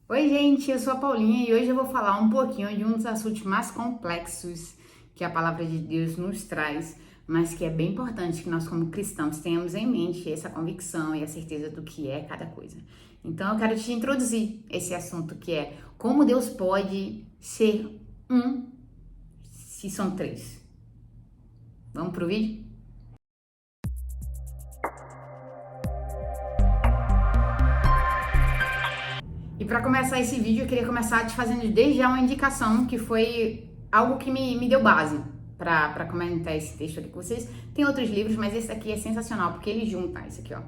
Oi, gente, eu sou a Paulinha e hoje eu vou falar um pouquinho de um dos assuntos mais complexos que a palavra de Deus nos traz, mas que é bem importante que nós, como cristãos, tenhamos em mente essa convicção e a certeza do que é cada coisa. Então, eu quero te introduzir esse assunto que é como Deus pode ser um se são três. Vamos pro vídeo? E para começar esse vídeo, eu queria começar te fazendo desde já uma indicação que foi algo que me deu base para comentar esse texto aqui com vocês. Tem outros livros, mas esse aqui é sensacional porque ele junta isso aqui, ó.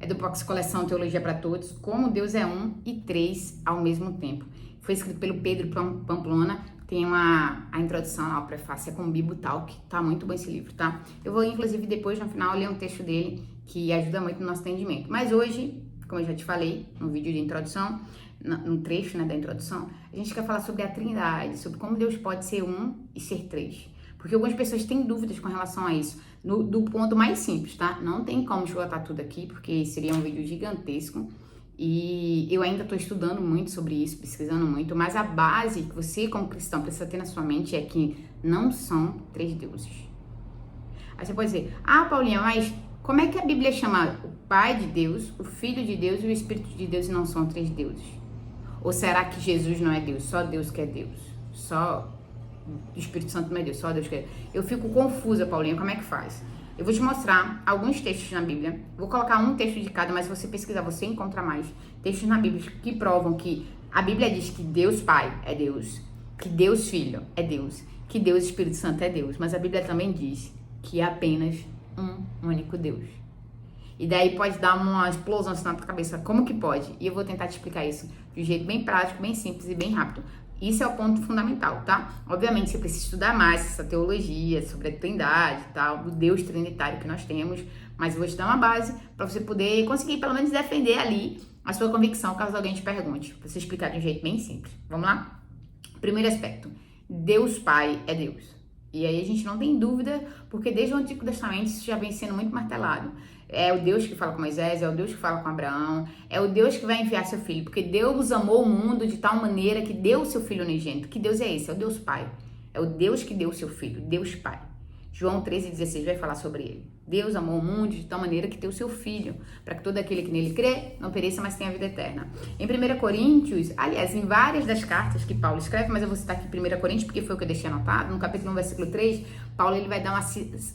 É do Box Coleção Teologia para Todos, Como Deus é Um e Três ao Mesmo Tempo. Foi escrito pelo Pedro Pamplona, tem a introdução lá, o prefácio, é com o Bibo Talk, tá muito bom esse livro, tá? Eu vou, inclusive, depois, no final, ler um texto dele que ajuda muito no nosso entendimento. Mas hoje, como eu já te falei no vídeo de introdução, no trecho, né, da introdução, a gente quer falar sobre a Trindade, sobre como Deus pode ser um e ser três. Porque algumas pessoas têm dúvidas com relação a isso. Do ponto mais simples, tá? Não tem como esgotar tudo aqui, porque seria um vídeo gigantesco. E eu ainda estou estudando muito sobre isso, pesquisando muito. Mas a base que você, como cristão, precisa ter na sua mente é que não são três deuses. Aí você pode dizer, Paulinha, mas como é que a Bíblia chama o Pai de Deus, o Filho de Deus e o Espírito de Deus e não são três deuses? Ou será que Jesus não é Deus? Só Deus que é Deus? Só o Espírito Santo não é Deus? Só Deus que é Deus? Eu fico confusa, Paulinha, como é que faz? Eu vou te mostrar alguns textos na Bíblia. Vou colocar um texto de cada, mas se você pesquisar, você encontra mais textos na Bíblia que provam que a Bíblia diz que Deus Pai é Deus, que Deus Filho é Deus, que Deus Espírito Santo é Deus. Mas a Bíblia também diz que é apenas um único Deus. E daí pode dar uma explosão assim na tua cabeça. Como que pode? E eu vou tentar te explicar isso de um jeito bem prático, bem simples e bem rápido. Isso é o ponto fundamental, tá? Obviamente você precisa estudar mais essa teologia sobre a Trindade e tal, do Deus trinitário que nós temos, mas eu vou te dar uma base para você poder conseguir pelo menos defender ali a sua convicção caso alguém te pergunte. Pra você explicar de um jeito bem simples. Vamos lá? Primeiro aspecto. Deus Pai é Deus. E aí a gente não tem dúvida, porque desde o Antigo Testamento isso já vem sendo muito martelado. É o Deus que fala com Moisés, é o Deus que fala com Abraão, é o Deus que vai enviar seu filho, porque Deus amou o mundo de tal maneira que deu o seu filho unigênito. Que Deus é esse? É o Deus Pai. É o Deus que deu o seu filho, Deus Pai. João 13,16 vai falar sobre ele. Deus amou o mundo de tal maneira que deu o seu filho, para que todo aquele que nele crê não pereça, mas tenha vida eterna. Em 1 Coríntios, aliás, em várias das cartas que Paulo escreve, mas eu vou citar aqui 1 Coríntios porque foi o que eu deixei anotado, no capítulo 1, versículo 3, Paulo ele vai dar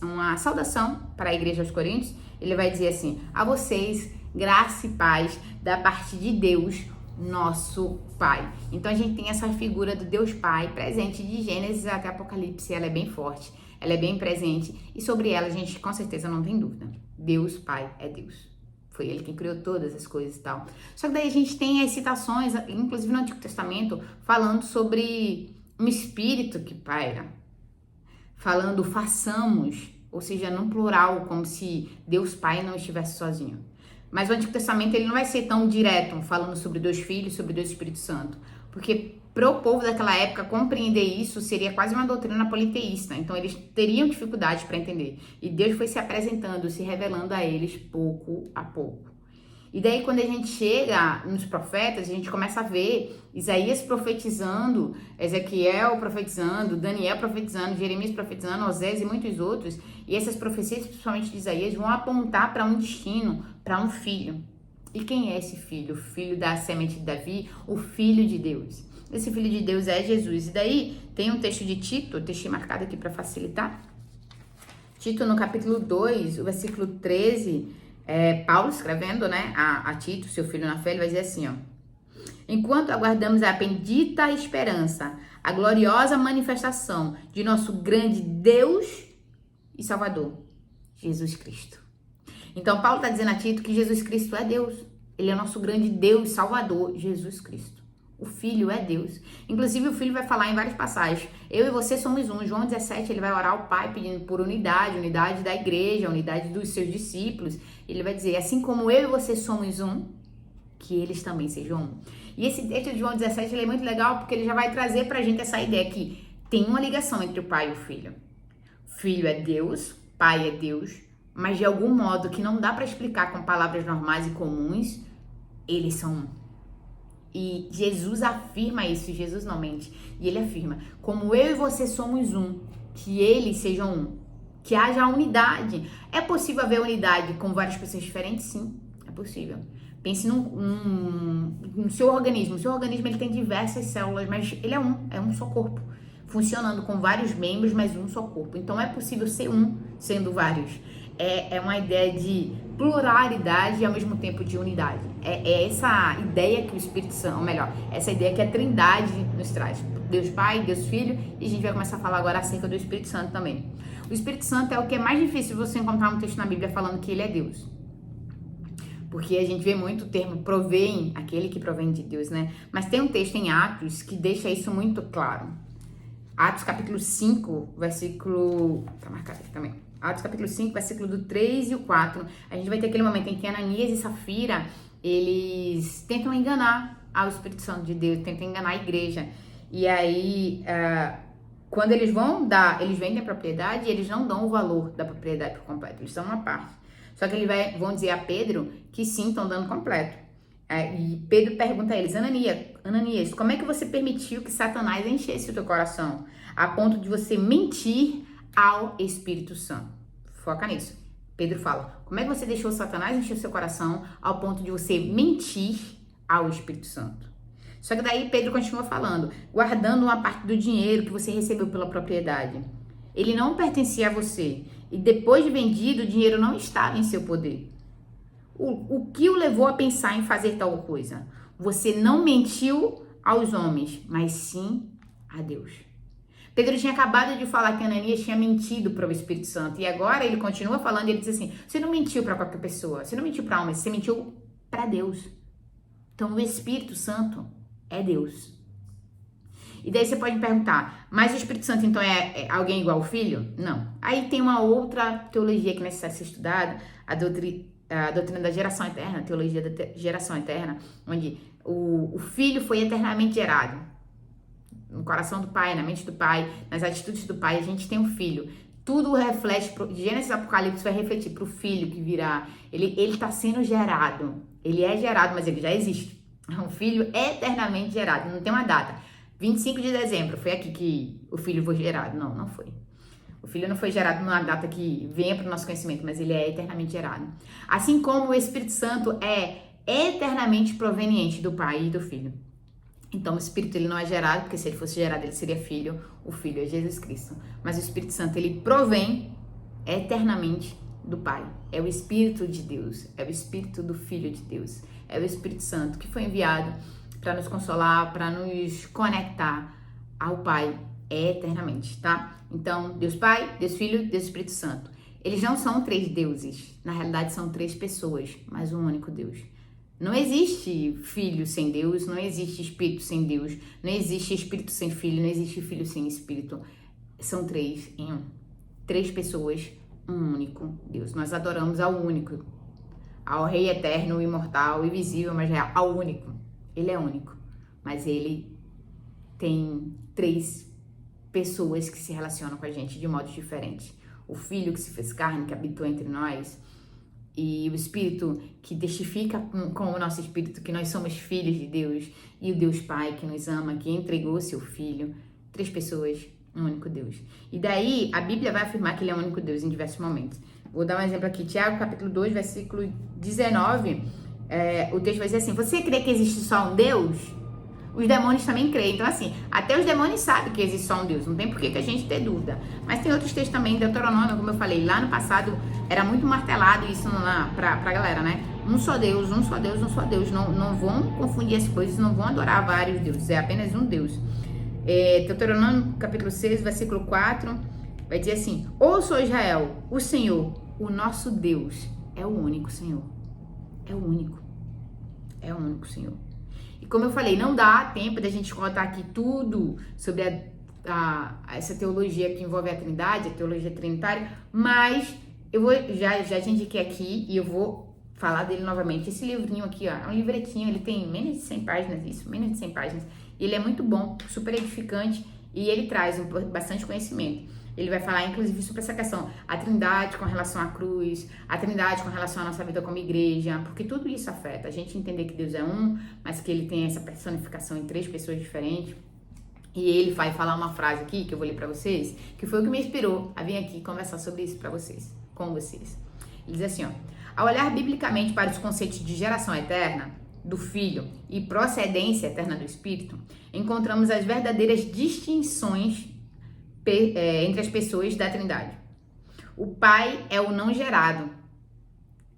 uma saudação para a igreja aos Coríntios. Ele vai dizer assim: a vocês, graça e paz da parte de Deus, nosso Pai. Então a gente tem essa figura do Deus Pai presente de Gênesis até Apocalipse, ela é bem forte, ela é bem presente e sobre ela a gente com certeza não tem dúvida. Deus Pai é Deus. Foi ele quem criou todas as coisas e tal. Só que daí a gente tem as citações, inclusive no Antigo Testamento, falando sobre um espírito que paira. Falando façamos, ou seja, no plural, como se Deus Pai não estivesse sozinho. Mas o Antigo Testamento ele não vai ser tão direto, falando sobre dois filhos, sobre dois Espíritos Santo. Porque para o povo daquela época compreender isso seria quase uma doutrina politeísta. Então eles teriam dificuldade para entender. E Deus foi se apresentando, se revelando a eles pouco a pouco. E daí quando a gente chega nos profetas, a gente começa a ver Isaías profetizando, Ezequiel profetizando, Daniel profetizando, Jeremias profetizando, Osés e muitos outros. E essas profecias, principalmente de Isaías, vão apontar para um destino, para um filho. E quem é esse filho? O filho da semente de Davi, o filho de Deus. Esse filho de Deus é Jesus. E daí tem um texto de Tito, eu deixei marcado aqui para facilitar. Tito no capítulo 2, o versículo 13, Paulo escrevendo, né, a Tito, seu filho na fé, ele vai dizer assim, ó: enquanto aguardamos a bendita esperança, a gloriosa manifestação de nosso grande Deus e Salvador, Jesus Cristo. Então, Paulo está dizendo a Tito que Jesus Cristo é Deus. Ele é o nosso grande Deus e Salvador, Jesus Cristo. O Filho é Deus. Inclusive, o Filho vai falar em várias passagens: eu e você somos um. João 17, ele vai orar ao Pai pedindo por unidade, unidade da igreja, unidade dos seus discípulos. Ele vai dizer: assim como eu e você somos um, que eles também sejam um. E esse texto de João 17, ele é muito legal porque ele já vai trazer pra gente essa ideia que tem uma ligação entre o Pai e o Filho. Filho é Deus, Pai é Deus, mas de algum modo que não dá para explicar com palavras normais e comuns, eles são um. E Jesus afirma isso, Jesus não mente. E ele afirma, como eu e você somos um, que eles sejam um. Que haja unidade. É possível haver unidade com várias pessoas diferentes? Sim, é possível. Pense no seu organismo. O seu organismo ele tem diversas células, mas ele é um só corpo. Funcionando com vários membros, mas um só corpo. Então é possível ser um, sendo vários. É uma ideia de pluralidade e ao mesmo tempo de unidade. É essa ideia que o Espírito Santo, ou melhor, essa ideia que a Trindade nos traz. Deus Pai, Deus Filho, e a gente vai começar a falar agora acerca do Espírito Santo também. O Espírito Santo é o que é mais difícil você encontrar um texto na Bíblia falando que ele é Deus. Porque a gente vê muito o termo provém, aquele que provém de Deus, né? Mas tem um texto em Atos que deixa isso muito claro. Atos capítulo 5, versículo... Tá marcado aqui também. Atos capítulo 5, versículo do 3 e o 4. A gente vai ter aquele momento em que Ananias e Safira, eles tentam enganar ao Espírito Santo de Deus, tentam enganar a igreja. E aí, quando eles vendem a propriedade, eles não dão o valor da propriedade por completo, eles dão uma parte. Só que eles vão dizer a Pedro que sim, estão dando completo. E Pedro pergunta a eles, Ananias, como é que você permitiu que Satanás enchesse o teu coração? A ponto de você mentir ao Espírito Santo. Foca nisso. Pedro fala, como é que você deixou Satanás encher o seu coração ao ponto de você mentir ao Espírito Santo? Só que daí Pedro continua falando, guardando uma parte do dinheiro que você recebeu pela propriedade. Ele não pertencia a você. E depois de vendido, o dinheiro não estava em seu poder. O que o levou a pensar em fazer tal coisa? Você não mentiu aos homens, mas sim a Deus. Pedro tinha acabado de falar que Ananias tinha mentido para o Espírito Santo. E agora ele continua falando e ele diz assim, você não mentiu para qualquer pessoa, você não mentiu para homens, você mentiu para Deus. Então o Espírito Santo é Deus. E daí você pode me perguntar, mas o Espírito Santo então é alguém igual ao Filho? Não. Aí tem uma outra teologia que necessita ser estudada, a doutrina da geração eterna, a teologia da geração eterna, onde o Filho foi eternamente gerado. No coração do Pai, na mente do Pai, nas atitudes do Pai, a gente tem um Filho. Tudo reflete, Gênesis e Apocalipse vai refletir para o Filho que virá. Ele está sendo gerado. Ele é gerado, mas ele já existe. É um Filho eternamente gerado, não tem uma data. 25 de dezembro, foi aqui que o Filho foi gerado. Não, não foi. O Filho não foi gerado numa data que venha para o nosso conhecimento, mas ele é eternamente gerado. Assim como o Espírito Santo é eternamente proveniente do Pai e do Filho. Então, o Espírito ele não é gerado, porque se ele fosse gerado, ele seria Filho. O Filho é Jesus Cristo. Mas o Espírito Santo, ele provém eternamente do Pai. É o Espírito de Deus. É o Espírito do Filho de Deus. É o Espírito Santo que foi enviado para nos consolar, para nos conectar ao Pai eternamente, tá? Então, Deus Pai, Deus Filho, Deus Espírito Santo. Eles não são três deuses. Na realidade, são três pessoas, mas um único Deus. Não existe filho sem Deus, não existe espírito sem Deus, não existe espírito sem filho, não existe filho sem espírito. São três em um. Três pessoas, um único Deus. Nós adoramos ao único, ao Rei eterno, imortal, invisível, mas real, ao único. Ele é único, mas ele tem três pessoas que se relacionam com a gente de modos diferentes. O Filho que se fez carne, que habitou entre nós, e o Espírito que testifica com o nosso Espírito que nós somos filhos de Deus, e o Deus Pai que nos ama, que entregou seu Filho. Três pessoas, um único Deus. E daí, a Bíblia vai afirmar que ele é o único Deus em diversos momentos. Vou dar um exemplo aqui, Tiago, capítulo 2, versículo 19, o texto vai dizer assim, você crê que existe só um Deus? Os demônios também creem. Então, assim, até os demônios sabem que existe só um Deus. Não tem por que a gente ter dúvida. Mas tem outros textos também, Deuteronômio, como eu falei, lá no passado era muito martelado isso pra galera, né? Um só Deus, um só Deus, um só Deus. Não vão confundir as coisas, não vão adorar vários deuses. É apenas um Deus. Deuteronômio, capítulo 6, versículo 4, vai dizer assim, ouça, Israel, o Senhor, o nosso Deus, é o único Senhor. É o único. É o único Senhor. E como eu falei, não dá tempo da gente contar aqui tudo sobre essa teologia que envolve a Trindade, a teologia trinitária, mas eu vou, já te indiquei aqui e eu vou falar dele novamente. Esse livrinho aqui, ó, é um livretinho, ele tem menos de 100 páginas, menos de 100 páginas. E ele é muito bom, super edificante e ele traz bastante conhecimento. Ele vai falar, inclusive, sobre essa questão, a Trindade com relação à cruz, a Trindade com relação à nossa vida como igreja, porque tudo isso afeta. A gente entender que Deus é um, mas que ele tem essa personificação em 3 pessoas diferentes. E ele vai falar uma frase aqui, que eu vou ler pra vocês, que foi o que me inspirou a vir aqui conversar sobre isso pra vocês, com vocês. Ele diz assim, ó, ao olhar biblicamente para os conceitos de geração eterna, do Filho e procedência eterna do Espírito, encontramos as verdadeiras distinções entre as pessoas da Trindade. O Pai é o não gerado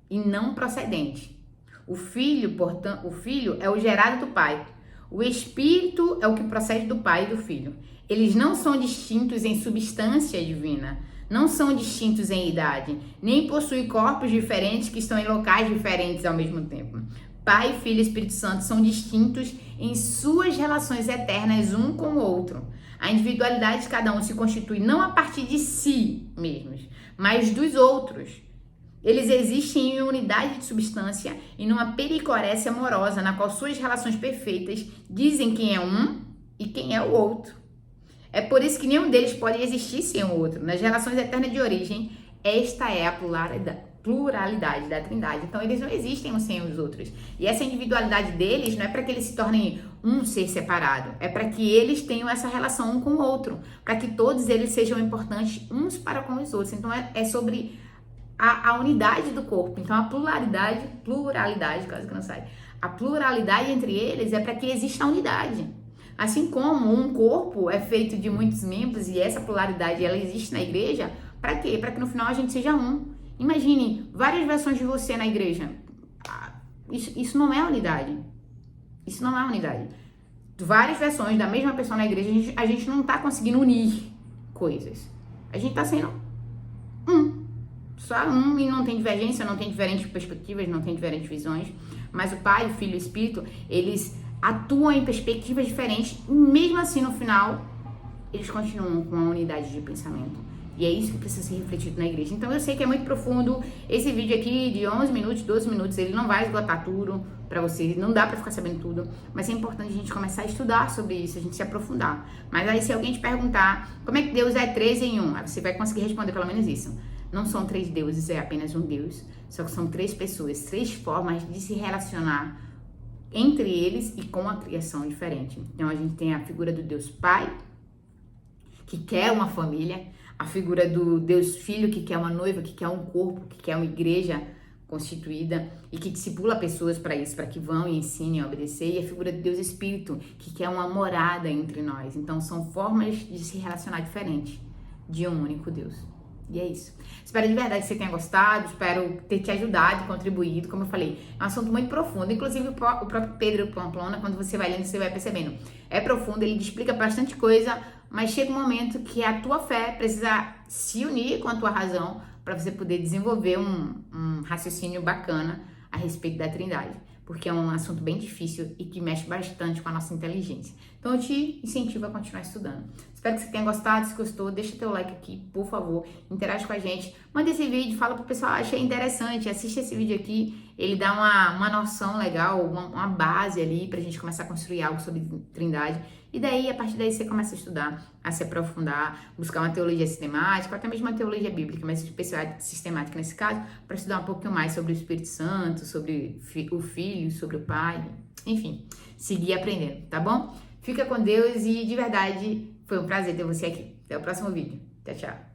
e não procedente. O Filho, portanto, o Filho é o gerado do Pai. O Espírito é o que procede do Pai e do Filho. Eles não são distintos em substância divina, não são distintos em idade, nem possuem corpos diferentes que estão em locais diferentes ao mesmo tempo. Pai, Filho e Espírito Santo são distintos em suas relações eternas um com o outro. A individualidade de cada um se constitui não a partir de si mesmos, mas dos outros. Eles existem em unidade de substância e numa pericorécia amorosa, na qual suas relações perfeitas dizem quem é um e quem é o outro. É por isso que nenhum deles pode existir sem o outro. Nas relações eternas de origem, esta é a pluralidade da Trindade. Então, eles não existem uns sem os outros. E essa individualidade deles não é para que eles se tornem um ser separado. É para que eles tenham essa relação um com o outro. Para que todos eles sejam importantes uns para com os outros. Então, é sobre a unidade do corpo. Então, a pluralidade, quase que não sai. A pluralidade entre eles é para que exista a unidade. Assim como um corpo é feito de muitos membros e essa pluralidade ela existe na igreja, para quê? Para que no final a gente seja um. Imagine várias versões de você na igreja. Isso não é unidade. Isso não é unidade. Várias versões da mesma pessoa na igreja, a gente não tá conseguindo unir coisas. A gente tá sendo um. Só um e não tem divergência, não tem diferentes perspectivas, não tem diferentes visões. Mas o Pai, o Filho e o Espírito, eles atuam em perspectivas diferentes e mesmo assim no final eles continuam com a unidade de pensamento. E é isso que precisa ser refletido na igreja. Então eu sei que é muito profundo. Esse vídeo aqui de 11 minutos, 12 minutos, ele não vai esgotar tudo pra vocês. Não dá pra ficar sabendo tudo. Mas é importante a gente começar a estudar sobre isso, a gente se aprofundar. Mas aí se alguém te perguntar como é que Deus é 3 em 1, aí você vai conseguir responder pelo menos isso. Não são 3 deuses, é apenas um Deus. Só que são 3 pessoas, 3 formas de se relacionar entre eles e com a criação diferente. Então a gente tem a figura do Deus Pai, que quer uma família, a figura do Deus Filho, que quer uma noiva, que quer um corpo, que quer uma igreja constituída e que discipula pessoas para isso, para que vão e ensinem a obedecer, e a figura do Deus Espírito, que quer uma morada entre nós. Então são formas de se relacionar diferentes de um único Deus. E é isso. Espero de verdade que você tenha gostado, espero ter te ajudado e contribuído. Como eu falei, é um assunto muito profundo. Inclusive o próprio Pedro Pamplona, quando você vai lendo, você vai percebendo. É profundo, ele explica bastante coisa, mas chega um momento que a tua fé precisa se unir com a tua razão para você poder desenvolver um raciocínio bacana a respeito da Trindade. Porque é um assunto bem difícil e que mexe bastante com a nossa inteligência. Então eu te incentivo a continuar estudando. Espero que você tenha gostado. Se gostou, deixa teu like aqui, por favor. Interage com a gente. Manda esse vídeo, fala pro pessoal, achei interessante. Assiste esse vídeo aqui. Ele dá uma noção legal, uma base ali pra gente começar a construir algo sobre Trindade. E daí, a partir daí, você começa a estudar, a se aprofundar, buscar uma teologia sistemática, até mesmo uma teologia bíblica, mas especial sistemática nesse caso, para estudar um pouquinho mais sobre o Espírito Santo, sobre o Filho, sobre o Pai, enfim, seguir aprendendo, tá bom? Fica com Deus e, de verdade, foi um prazer ter você aqui. Até o próximo vídeo. Tchau, tchau.